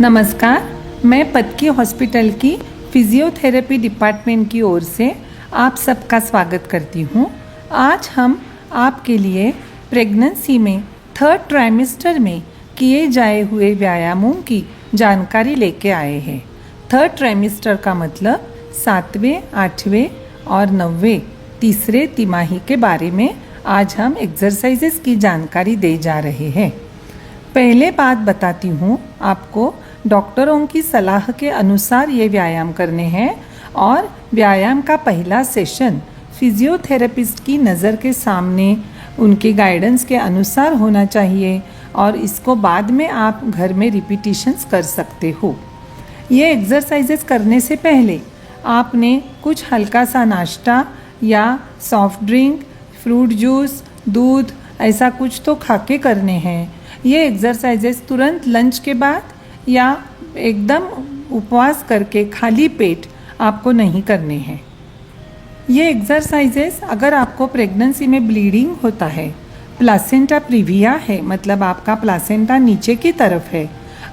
नमस्कार, मैं पत्की हॉस्पिटल की फिजियोथेरेपी डिपार्टमेंट की ओर से आप सबका स्वागत करती हूँ। आज हम आपके लिए प्रेगनेंसी में थर्ड ट्राइमेस्टर में किए जाए हुए व्यायामों की जानकारी लेके आए हैं। थर्ड ट्राइमेस्टर का मतलब 7वें, 8वें और 9वें तीसरे तिमाही के बारे में आज हम एक्सरसाइजेस की जानकारी दे जा रहे हैं। पहले बात बताती हूँ आपको, डॉक्टरों की सलाह के अनुसार ये व्यायाम करने हैं और व्यायाम का पहला सेशन फिजियोथेरेपिस्ट की नज़र के सामने उनके गाइडेंस के अनुसार होना चाहिए और इसको बाद में आप घर में रिपीटिशंस कर सकते हो। ये एक्सरसाइजेस करने से पहले आपने कुछ हल्का सा नाश्ता या सॉफ्ट ड्रिंक, फ्रूट जूस, दूध ऐसा कुछ तो खा के करने हैं। ये एक्सरसाइजेस तुरंत लंच के बाद या एकदम उपवास करके खाली पेट आपको नहीं करने हैं। ये एक्सरसाइजेस अगर आपको प्रेगनेंसी में ब्लीडिंग होता है, प्लासेंटा प्रीविया है, मतलब आपका प्लासेंटा नीचे की तरफ है,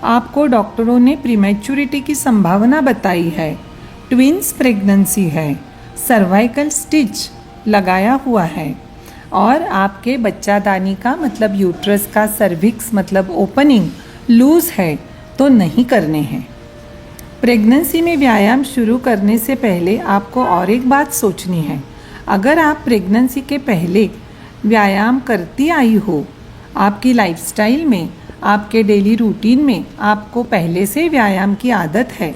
आपको डॉक्टरों ने प्रीमैच्योरिटी की संभावना बताई है, ट्विंस प्रेगनेंसी है, सर्वाइकल स्टिच लगाया हुआ है और आपके बच्चादानी का मतलब यूट्रस का सर्विक्स मतलब ओपनिंग लूज है तो नहीं करने हैं। प्रेगनेंसी में व्यायाम शुरू करने से पहले आपको और एक बात सोचनी है। अगर आप प्रेगनेंसी के पहले व्यायाम करती आई हो, आपकी लाइफस्टाइल में, आपके डेली रूटीन में आपको पहले से व्यायाम की आदत है,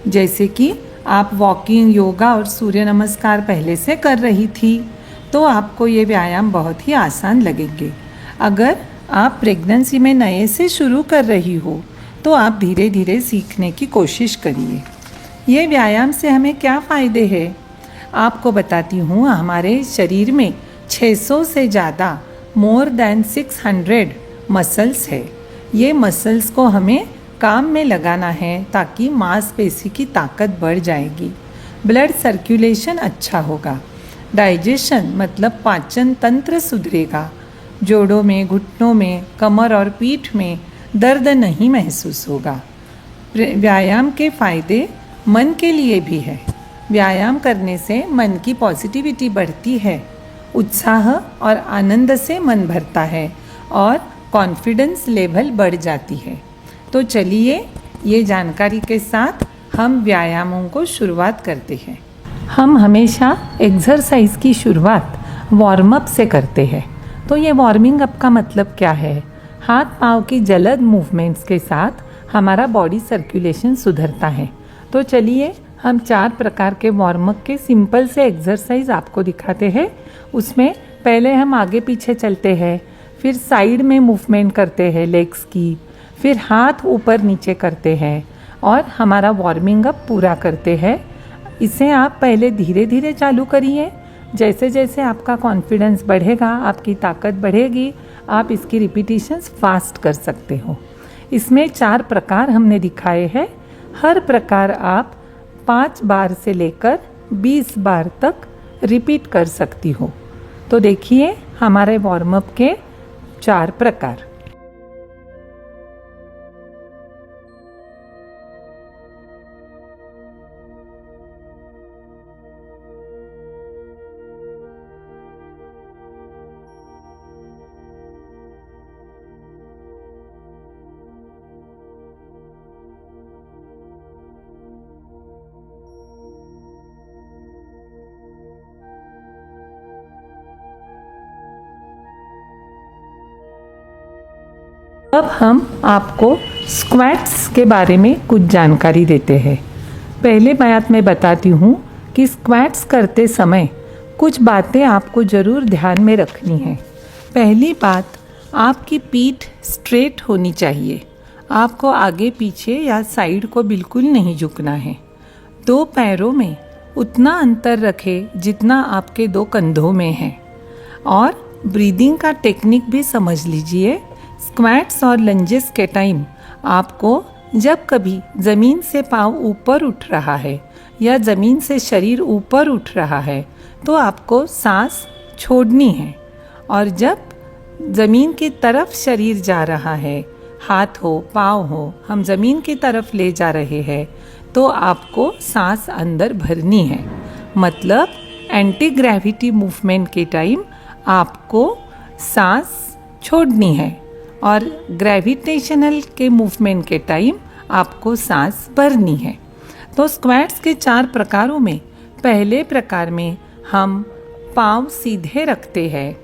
जैसे कि आप वॉकिंग, योगा और सूर्य नमस्कार पहले से कर रही थी, तो आपको ये व्यायाम बहुत ही आसान लगेंगे। अगर आप प्रेगनेंसी में नए से शुरू कर रही हो तो आप धीरे धीरे सीखने की कोशिश करिए। ये व्यायाम से हमें क्या फ़ायदे हैं आपको बताती हूँ। हमारे शरीर में 600 से ज़्यादा मोर दैन 600 मसल्स है। ये मसल्स को हमें काम में लगाना है ताकि मांसपेशी की ताकत बढ़ जाएगी, ब्लड सर्कुलेशन अच्छा होगा, डाइजेशन मतलब पाचन तंत्र सुधरेगा, जोड़ों में, घुटनों में, कमर और पीठ में दर्द नहीं महसूस होगा। व्यायाम के फ़ायदे मन के लिए भी है। व्यायाम करने से मन की पॉजिटिविटी बढ़ती है, उत्साह और आनंद से मन भरता है और कॉन्फिडेंस लेवल बढ़ जाती है। तो चलिए ये जानकारी के साथ हम व्यायामों को शुरुआत करते हैं। हम हमेशा एक्सरसाइज की शुरुआत वार्म अप से करते हैं। तो ये वार्मिंग अप का मतलब क्या है? हाथ पाँव की जलद मूवमेंट्स के साथ हमारा बॉडी सर्कुलेशन सुधरता है। तो चलिए हम 4 प्रकार के वार्म अप के सिंपल से एक्सरसाइज आपको दिखाते हैं। उसमें पहले हम आगे पीछे चलते हैं, फिर साइड में मूवमेंट करते हैं लेग्स की, फिर हाथ ऊपर नीचे करते हैं और हमारा वार्मिंग अप पूरा करते हैं। इसे आप पहले धीरे धीरे चालू करिए। जैसे जैसे आपका कॉन्फिडेंस बढ़ेगा, आपकी ताकत बढ़ेगी, आप इसकी रिपीटिशंस फास्ट कर सकते हो। इसमें 4 प्रकार हमने दिखाए हैं। हर प्रकार आप 5 बार से लेकर 20 बार तक रिपीट कर सकती हो। तो देखिए हमारे वार्म अप के 4 प्रकार। अब हम आपको स्क्वैट्स के बारे में कुछ जानकारी देते हैं। पहले बात मैं बताती हूँ कि स्क्वैट्स करते समय कुछ बातें आपको ज़रूर ध्यान में रखनी है। पहली बात, आपकी पीठ स्ट्रेट होनी चाहिए। आपको आगे पीछे या साइड को बिल्कुल नहीं झुकना है। 2 पैरों में उतना अंतर रखें जितना आपके 2 कंधों में है। और ब्रीदिंग का टेक्निक भी समझ लीजिए। स्क्वैट्स और लंजेस के टाइम आपको जब कभी ज़मीन से पाँव ऊपर उठ रहा है या ज़मीन से शरीर ऊपर उठ रहा है तो आपको सांस छोड़नी है, और जब ज़मीन की तरफ शरीर जा रहा है, हाथ हो, पाँव हो, हम ज़मीन की तरफ ले जा रहे हैं तो आपको सांस अंदर भरनी है। मतलब एंटी ग्रेविटी मूवमेंट के टाइम आपको सांस छोड़नी है और ग्रेविटेशनल के मूवमेंट के टाइम आपको सांस भरनी है। तो स्क्वैट्स के 4 प्रकारों में पहले प्रकार में हम पाँव सीधे रखते हैं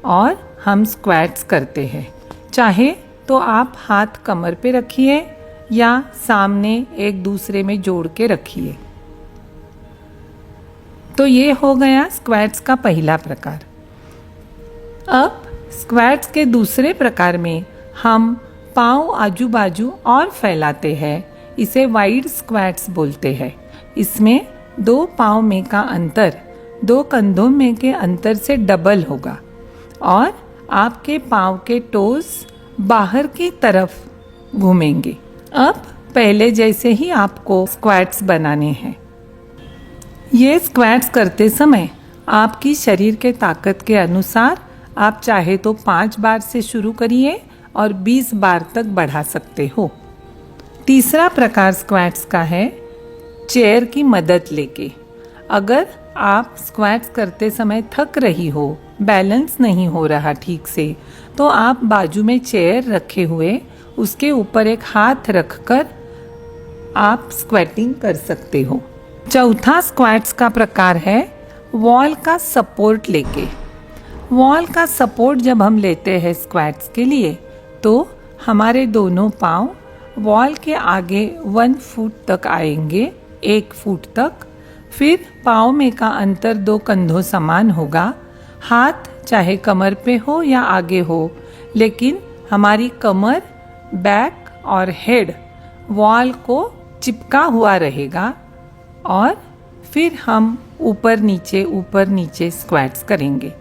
और हम स्क्वैट्स करते हैं। चाहे तो आप हाथ कमर पे रखिए या सामने एक दूसरे में जोड़ के रखिए। तो ये हो गया स्क्वैट्स का पहला प्रकार। अब स्क्वैट्स के दूसरे प्रकार में हम पाँव आजू बाजू और फैलाते हैं। इसे वाइड स्क्वैट्स बोलते हैं। इसमें 2 पाँव में का अंतर 2 कंधों में के अंतर से डबल होगा और आपके पाँव के टोज बाहर की तरफ घूमेंगे। अब पहले जैसे ही आपको स्क्वैट्स बनाने हैं। ये स्क्वैट्स करते समय आपकी शरीर के ताकत के अनुसार आप चाहे तो 5 बार से शुरू करिए और 20 बार तक बढ़ा सकते हो। तीसरा प्रकार स्क्वैट्स का है चेयर की मदद लेके। अगर आप स्क्वैट्स करते समय थक रही हो, बैलेंस नहीं हो रहा ठीक से, तो आप बाजू में चेयर रखे हुए उसके ऊपर एक हाथ रखकर आप स्क्वैटिंग कर सकते हो। चौथा स्क्वैट्स का प्रकार है वॉल का सपोर्ट लेके। वॉल का सपोर्ट जब हम लेते हैं स्क्वैट्स के लिए तो हमारे दोनों पाँव वॉल के आगे 1 फुट तक आएंगे, 1 फुट तक। फिर पाँव में का अंतर 2 कंधों समान होगा। हाथ चाहे कमर पे हो या आगे हो, लेकिन हमारी कमर, बैक और हेड वॉल को चिपका हुआ रहेगा और फिर हम ऊपर नीचे स्क्वैट्स करेंगे।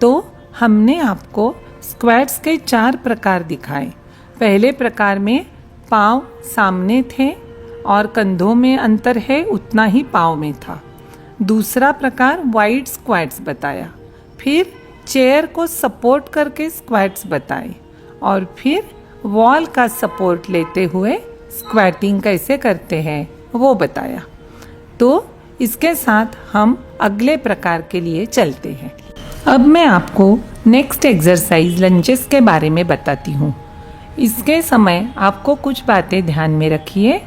तो हमने आपको स्क्वैट्स के 4 प्रकार दिखाए। पहले प्रकार में पाँव सामने थे और कंधों में अंतर है उतना ही पाँव में था। दूसरा प्रकार वाइड स्क्वैट्स बताया। फिर चेयर को सपोर्ट करके स्क्वैट्स बताए और फिर वॉल का सपोर्ट लेते हुए स्क्वैटिंग कैसे करते हैं वो बताया। तो इसके साथ हम अगले प्रकार के लिए चलते हैं। अब मैं आपको नेक्स्ट एक्सरसाइज लंजेस के बारे में बताती हूँ। इसके समय आपको कुछ बातें ध्यान में रखिए।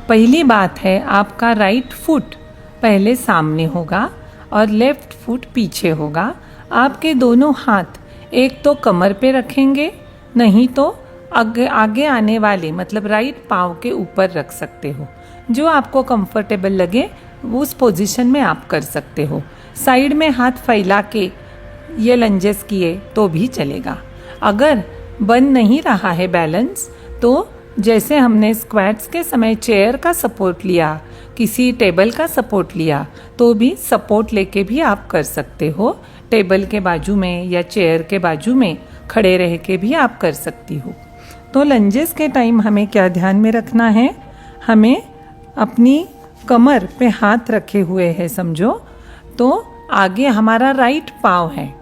पहली बात है आपका राइट फुट पहले सामने होगा और लेफ्ट फुट पीछे होगा। आपके दोनों हाथ एक तो कमर पे रखेंगे, नहीं तो आगे आने वाले मतलब राइट पाँव के ऊपर रख सकते हो। जो आपको कंफर्टेबल लगे उस पोजीशन में आप कर सकते हो। साइड में हाथ फैला के ये लंजेस किए तो भी चलेगा। अगर बन नहीं रहा है बैलेंस तो जैसे हमने स्क्वैट्स के समय चेयर का सपोर्ट लिया, किसी टेबल का सपोर्ट लिया, तो भी सपोर्ट लेके भी आप कर सकते हो। टेबल के बाजू में या चेयर के बाजू में खड़े रह के भी आप कर सकती हो। तो लंजेस के टाइम हमें क्या ध्यान में रखना है, हमें अपनी कमर पे हाथ रखे हुए हैं समझो, तो आगे हमारा राइट पाँव है।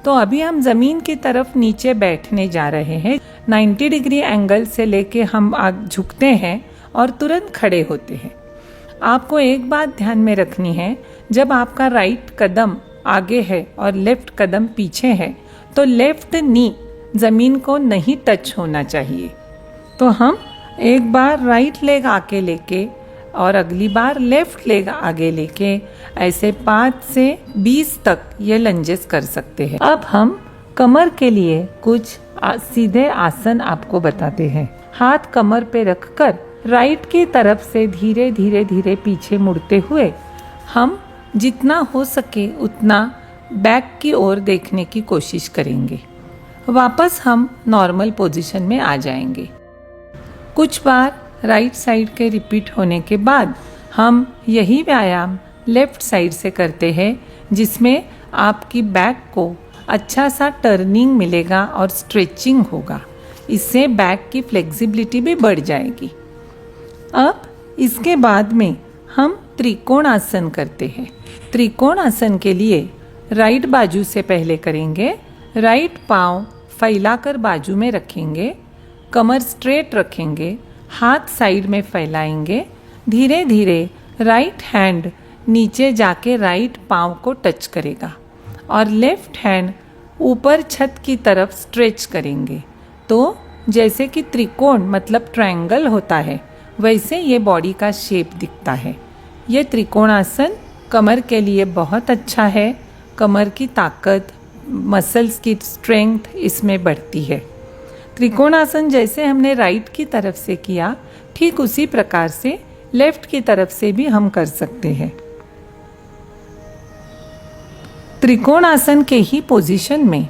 तो अभी हम ज़मीन की तरफ नीचे बैठने जा रहे हैं। 90 डिग्री एंगल से लेके हम झुकते हैं और तुरंत खड़े होते हैं। आपको एक बात ध्यान में रखनी है, जब आपका राइट कदम आगे है और लेफ्ट कदम पीछे है तो लेफ्ट नी ज़मीन को नहीं टच होना चाहिए। तो हम एक बार राइट लेग आगे लेके और अगली बार लेफ्ट लेग आगे लेके ऐसे 5 से 20 तक ये लंजेस कर सकते हैं। अब हम कमर के लिए कुछ सीधे आसन आपको बताते हैं। हाथ कमर पे रखकर राइट की तरफ से धीरे धीरे पीछे मुड़ते हुए हम जितना हो सके उतना बैक की ओर देखने की कोशिश करेंगे। वापस हम नॉर्मल पोजीशन में आ जाएंगे। कुछ बार राइट साइड के रिपीट होने के बाद हम यही व्यायाम लेफ्ट साइड से करते हैं, जिसमें आपकी बैक को अच्छा सा टर्निंग मिलेगा और स्ट्रेचिंग होगा। इससे बैक की फ्लेक्सिबिलिटी भी बढ़ जाएगी। अब इसके बाद में हम त्रिकोण आसन करते हैं। त्रिकोण आसन के लिए राइट बाजू से पहले करेंगे। राइट पाँव फैलाकर बाजू में रखेंगे, कमर स्ट्रेट रखेंगे, हाथ साइड में फैलाएंगे, धीरे धीरे राइट हैंड नीचे जाके राइट पाँव को टच करेगा और लेफ्ट हैंड ऊपर छत की तरफ स्ट्रेच करेंगे। तो जैसे कि त्रिकोण मतलब ट्रायंगल होता है, वैसे ये बॉडी का शेप दिखता है। ये त्रिकोणासन कमर के लिए बहुत अच्छा है। कमर की ताकत, मसल्स की स्ट्रेंथ इसमें बढ़ती है। त्रिकोणासन जैसे हमने राइट की तरफ से किया, ठीक उसी प्रकार से लेफ्ट की तरफ से भी हम कर सकते हैं। त्रिकोणासन के ही पोजीशन में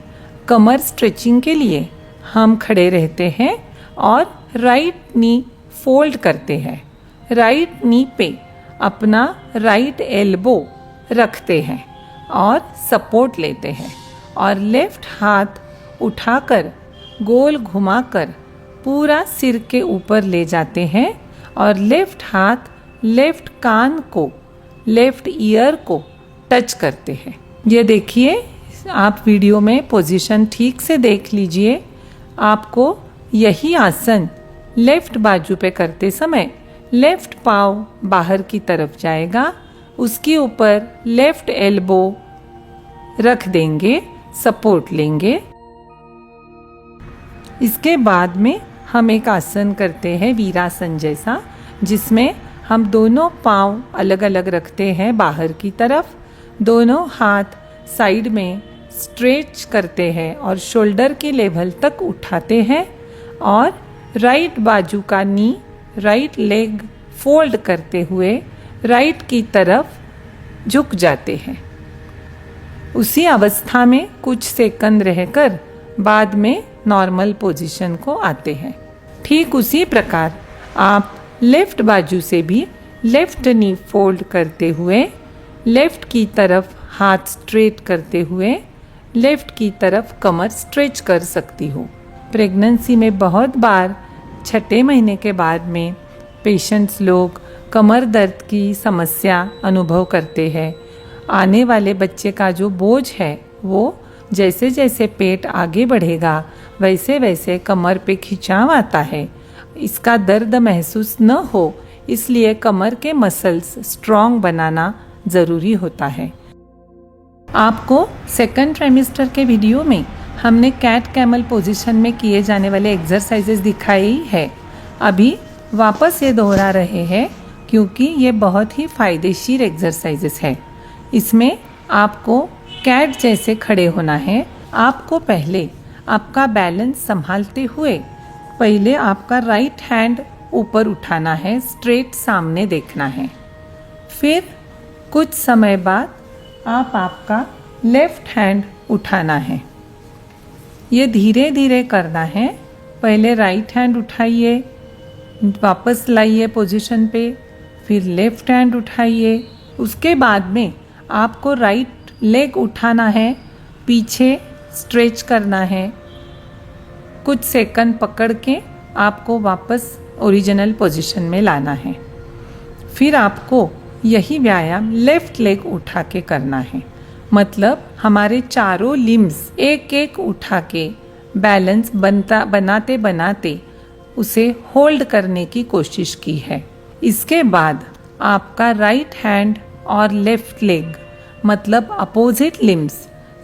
कमर स्ट्रेचिंग के लिए हम खड़े रहते हैं और राइट नी फोल्ड करते हैं। राइट नी पे अपना राइट एल्बो रखते हैं और सपोर्ट लेते हैं और लेफ्ट हाथ उठाकर गोल घुमाकर पूरा सिर के ऊपर ले जाते हैं और लेफ्ट हाथ लेफ्ट कान को, लेफ्ट ईयर को टच करते हैं। ये देखिए, आप वीडियो में पोजीशन ठीक से देख लीजिए। आपको यही आसन लेफ्ट बाजू पे करते समय लेफ्ट पाँव बाहर की तरफ जाएगा, उसके ऊपर लेफ्ट एल्बो रख देंगे, सपोर्ट लेंगे। इसके बाद में हम एक आसन करते हैं वीरासन जैसा, जिसमें हम दोनों पाँव अलग अलग रखते हैं बाहर की तरफ, दोनों हाथ साइड में स्ट्रेच करते हैं और शोल्डर के लेवल तक उठाते हैं और राइट बाजू का नी, राइट लेग फोल्ड करते हुए राइट की तरफ झुक जाते हैं। उसी अवस्था में कुछ सेकंड रहकर बाद में नॉर्मल पोजीशन को आते हैं। ठीक उसी प्रकार आप लेफ्ट बाजू से भी लेफ्ट नी फोल्ड करते हुए, लेफ्ट की तरफ हाथ स्ट्रेट करते हुए, लेफ्ट की तरफ कमर स्ट्रेच कर सकती हो। प्रेगनेंसी में बहुत बार छठे महीने के बाद में पेशेंट्स लोग कमर दर्द की समस्या अनुभव करते हैं। आने वाले बच्चे का जो बोझ है वो जैसे जैसे पेट आगे बढ़ेगा वैसे वैसे कमर पे खिंचाव आता है। इसका दर्द महसूस न हो, इसलिए कमर के मसल्स स्ट्रॉन्ग बनाना ज़रूरी होता है। आपको सेकंड ट्राइमेस्टर के वीडियो में हमने कैट कैमल पोजीशन में किए जाने वाले एक्सरसाइजेस दिखाई है। अभी वापस ये दोहरा रहे हैं क्योंकि ये बहुत ही फायदेशीर एक्सरसाइजेस है। इसमें आपको कैट जैसे खड़े होना है। आपको पहले आपका बैलेंस संभालते हुए पहले आपका राइट हैंड ऊपर उठाना है, स्ट्रेट सामने देखना है। फिर कुछ समय बाद आप आपका लेफ्ट हैंड उठाना है। ये धीरे धीरे करना है। पहले राइट हैंड उठाइए, वापस लाइए पोजीशन पे, फिर लेफ्ट हैंड उठाइए। उसके बाद में आपको राइट लेग उठाना है, पीछे स्ट्रेच करना है। कुछ सेकंड पकड़ के आपको वापस ओरिजिनल पोजीशन में लाना है। फिर आपको यही व्यायाम लेफ्ट लेग उठा के करना है। मतलब हमारे चारों लिम्स एक एक उठा के बैलेंस बनाते बनाते उसे होल्ड करने की कोशिश की है। इसके बाद आपका राइट हैंड और लेफ्ट लेग मतलब अपोजिट लिम्स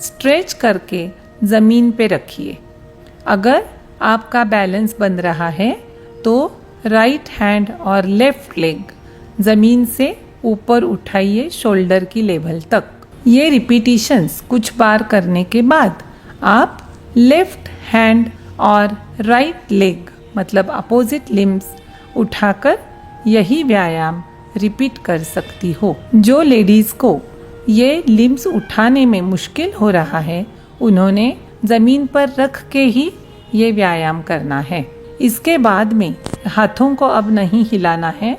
स्ट्रेच करके ज़मीन पे रखिए। अगर आपका बैलेंस बन रहा है तो राइट हैंड और लेफ्ट लेग ज़मीन से ऊपर उठाइए शोल्डर की लेवल तक। ये रिपीटिशंस कुछ बार करने के बाद आप लेफ्ट हैंड और राइट लेग मतलब अपोजिट लिम्स उठाकर यही व्यायाम रिपीट कर सकती हो। जो लेडीज़ को ये लिम्स उठाने में मुश्किल हो रहा है, उन्होंने ज़मीन पर रख के ही ये व्यायाम करना है। इसके बाद में हाथों को अब नहीं हिलाना है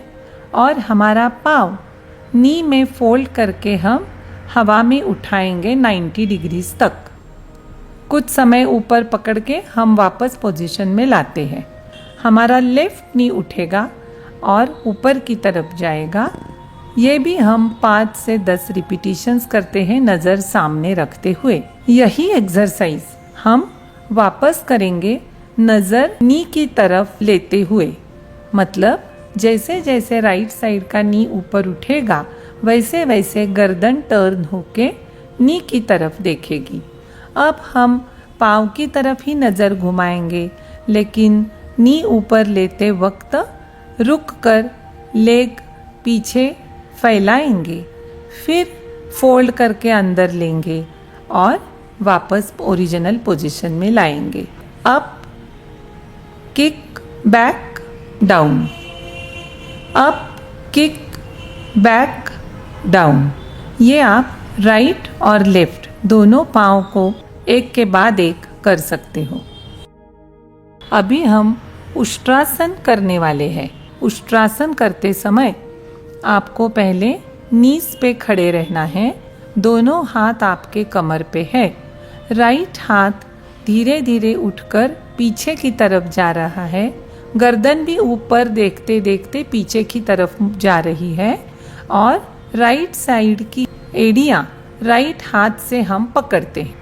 और हमारा पाँव नी में फोल्ड करके हम हवा में उठाएंगे 90 डिग्रीज तक। कुछ समय ऊपर पकड़ के हम वापस पोजीशन में लाते हैं। हमारा लेफ्ट नी उठेगा और ऊपर की तरफ जाएगा। ये भी हम 5 से 10 रिपीटिशंस करते हैं नज़र सामने रखते हुए। यही एक्सरसाइज हम वापस करेंगे नज़र नी की तरफ लेते हुए, मतलब जैसे जैसे राइट साइड का नी ऊपर उठेगा वैसे वैसे गर्दन टर्न होके नी की तरफ देखेगी। अब हम पाँव की तरफ ही नज़र घुमाएंगे, लेकिन नी ऊपर लेते वक्त रुक कर लेग पीछे फैलाएंगे, फिर फोल्ड करके अंदर लेंगे और वापस ओरिजिनल पोजीशन में लाएंगे। Up, kick, back, down, up, kick, back, down. ये आप राइट और लेफ्ट दोनों पाँव को एक के बाद एक कर सकते हो। अभी हम उष्ट्रासन करने वाले हैं। उष्ट्रासन करते समय आपको पहले नीज पे खड़े रहना है। दोनों हाथ आपके कमर पे है। राइट हाथ धीरे धीरे उठकर पीछे की तरफ जा रहा है। गर्दन भी ऊपर देखते देखते पीछे की तरफ जा रही है और राइट साइड की एड़ियाँ राइट हाथ से हम पकड़ते हैं।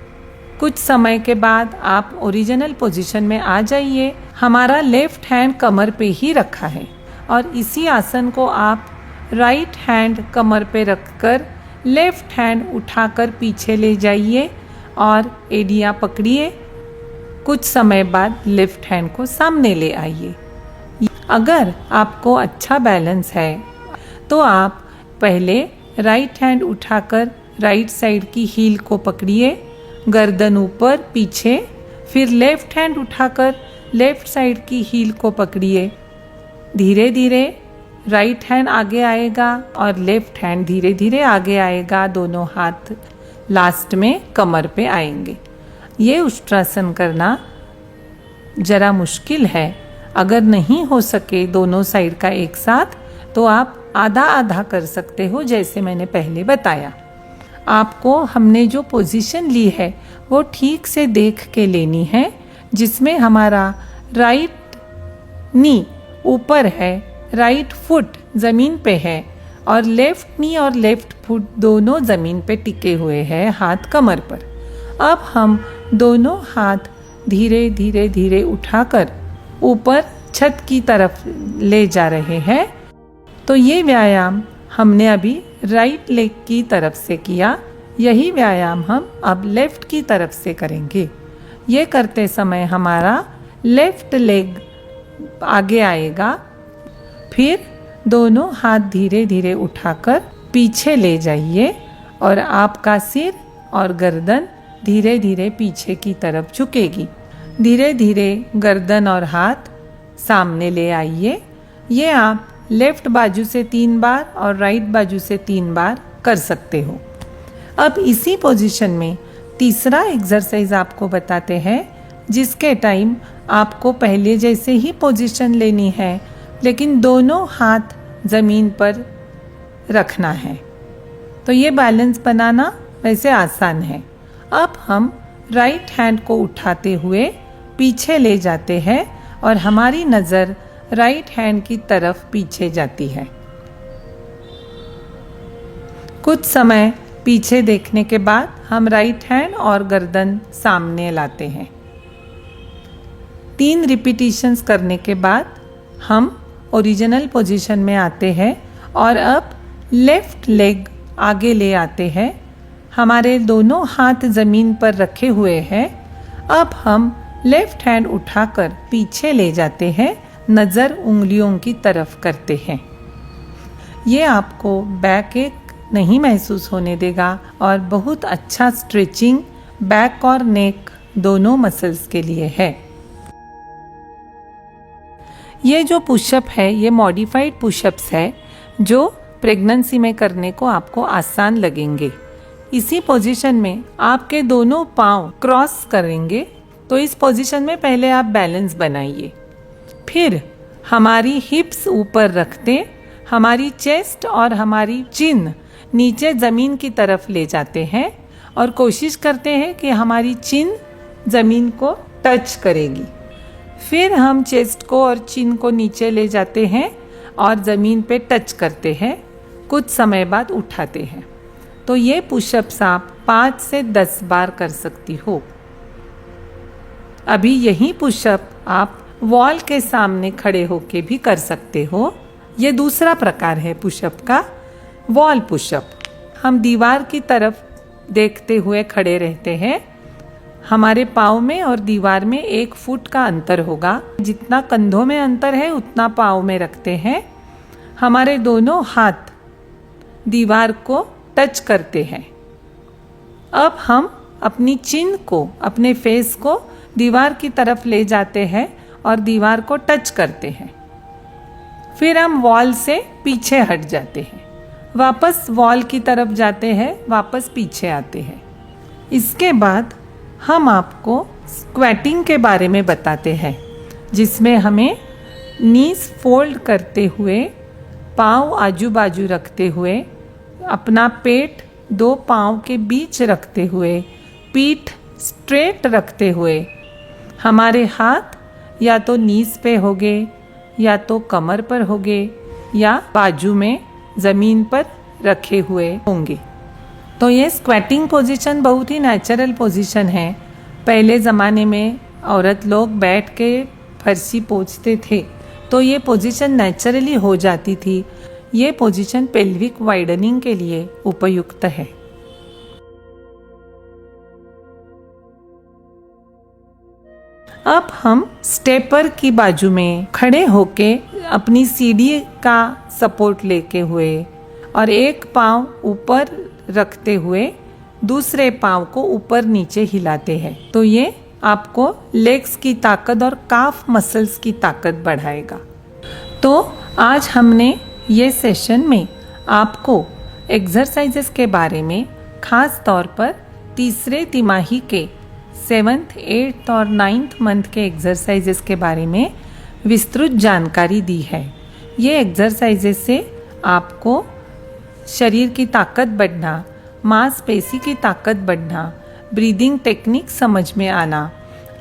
कुछ समय के बाद आप ओरिजिनल पोजीशन में आ जाइए। हमारा लेफ्ट हैंड कमर पे ही रखा है और इसी आसन को आप राइट हैंड कमर पे रखकर लेफ्ट हैंड उठाकर पीछे ले जाइए और एड़ियाँ पकड़िए। कुछ समय बाद लेफ्ट हैंड को सामने ले आइए। अगर आपको अच्छा बैलेंस है तो आप पहले राइट हैंड उठाकर राइट साइड की हील को पकड़िए, गर्दन ऊपर पीछे, फिर लेफ्ट हैंड उठाकर लेफ्ट साइड की हील को पकड़िए। धीरे धीरे राइट हैंड आगे आएगा और लेफ्ट हैंड धीरे धीरे आगे आएगा। दोनों हाथ लास्ट में कमर पे आएंगे। ये उष्ट्रासन करना ज़रा मुश्किल है। अगर नहीं हो सके दोनों साइड का एक साथ तो आप आधा आधा कर सकते हो, जैसे मैंने पहले बताया। आपको हमने जो पोजीशन ली है वो ठीक से देख के लेनी है, जिसमें हमारा राइट नी ऊपर है, राइट फुट ज़मीन पे है और लेफ्ट नी और लेफ्ट फुट दोनों ज़मीन पे टिके हुए हैं, हाथ कमर पर। अब हम दोनों हाथ धीरे धीरे धीरे उठाकर ऊपर छत की तरफ ले जा रहे हैं। तो ये व्यायाम हमने अभी राइट लेग की तरफ से किया। यही व्यायाम हम अब लेफ्ट की तरफ से करेंगे। ये करते समय हमारा लेफ्ट लेग आगे आएगा। फिर दोनों हाथ धीरे धीरे उठाकर पीछे ले जाइए और आपका सिर और गर्दन धीरे धीरे पीछे की तरफ झुकेगी। धीरे धीरे गर्दन और हाथ सामने ले आइए। ये आप लेफ्ट बाजू से 3 बार और राइट बाजू से 3 बार कर सकते हो। अब इसी पोजीशन में तीसरा एक्सरसाइज आपको बताते हैं, जिसके टाइम आपको पहले जैसे ही पोजीशन लेनी है, लेकिन दोनों हाथ ज़मीन पर रखना है। तो ये बैलेंस बनाना वैसे आसान है। अब हम राइट हैंड को उठाते हुए पीछे ले जाते हैं और हमारी नज़र राइट हैंड की तरफ पीछे जाती है। कुछ समय पीछे देखने के बाद हम राइट हैंड और गर्दन सामने लाते हैं। 3 रिपीटिशंस करने के बाद हम ओरिजिनल पोजीशन में आते हैं और अब लेफ्ट लेग आगे ले आते हैं। हमारे दोनों हाथ ज़मीन पर रखे हुए हैं। अब हम लेफ्ट हैंड उठाकर पीछे ले जाते हैं, नज़र उंगलियों की तरफ करते हैं। ये आपको बैक एक नहीं महसूस होने देगा और बहुत अच्छा स्ट्रेचिंग बैक और नेक दोनों मसल्स के लिए है। ये जो पुशअप है ये मॉडिफाइड पुशअप्स है जो प्रेगनेंसी में करने को आपको आसान लगेंगे। इसी पोजीशन में आपके दोनों पाँव क्रॉस करेंगे। तो इस पोजीशन में पहले आप बैलेंस बनाइए। फिर हमारी हिप्स ऊपर रखते हमारी चेस्ट और हमारी चिन नीचे ज़मीन की तरफ ले जाते हैं और कोशिश करते हैं कि हमारी चिन ज़मीन को टच करेगी। फिर हम चेस्ट को और चिन को नीचे ले जाते हैं और ज़मीन पे टच करते हैं। कुछ समय बाद उठाते हैं। तो ये पुशअप्स आप 5 से 10 बार कर सकती हो। अभी यही पुशअप आप वॉल के सामने खड़े होके भी कर सकते हो। ये दूसरा प्रकार है पुशअप का, वॉल पुशअप। हम दीवार की तरफ देखते हुए खड़े रहते हैं। हमारे पाँव में और दीवार में 1 फुट का अंतर होगा। जितना कंधों में अंतर है उतना पाँव में रखते हैं। हमारे दोनों हाथ दीवार को टच करते हैं। अब हम अपनी चिन को, अपने फेस को दीवार की तरफ ले जाते हैं और दीवार को टच करते हैं। फिर हम वॉल से पीछे हट जाते हैं, वापस वॉल की तरफ जाते हैं, वापस पीछे आते हैं। इसके बाद हम आपको स्क्वैटिंग के बारे में बताते हैं, जिसमें हमें नीज फोल्ड करते हुए, पाँव आजू बाजू रखते हुए, अपना पेट 2 पाँव के बीच रखते हुए, पीठ स्ट्रेट रखते हुए, हमारे हाथ या तो नीज पे होंगे या तो कमर पर होंगे या बाजू में ज़मीन पर रखे हुए होंगे। तो ये स्क्वैटिंग पोजीशन बहुत ही नेचुरल पोजीशन है। पहले ज़माने में औरत लोग बैठ के फर्शी पोंछते थे, तो ये पोजीशन नेचुरली हो जाती थी। ये पोजीशन पेल्विक वाइडनिंग के लिए उपयुक्त है। अब हम स्टेपर की बाजू में खड़े होके अपनी सीढ़ी का सपोर्ट लेके हुए और एक पाँव ऊपर रखते हुए दूसरे पाँव को ऊपर नीचे हिलाते हैं। तो ये आपको लेग्स की ताकत और काफ मसल्स की ताकत बढ़ाएगा। तो आज हमने ये सेशन में आपको एक्सरसाइजेस के बारे में, खास तौर पर तीसरे तिमाही के 7th, 8th और 9th मंथ के एक्सरसाइजेस के बारे में विस्तृत जानकारी दी है। ये एक्सरसाइजेस से आपको शरीर की ताकत बढ़ना, मांसपेशी की ताकत बढ़ना, ब्रीदिंग टेक्निक समझ में आना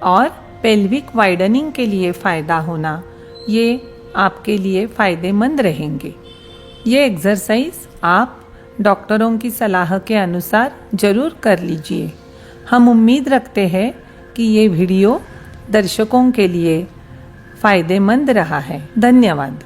और पेल्विक वाइडनिंग के लिए फ़ायदा होना, ये आपके लिए फ़ायदेमंद रहेंगे। ये एक्सरसाइज आप डॉक्टरों की सलाह के अनुसार ज़रूर कर लीजिए। हम उम्मीद रखते हैं कि ये वीडियो दर्शकों के लिए फ़ायदेमंद रहा है। धन्यवाद।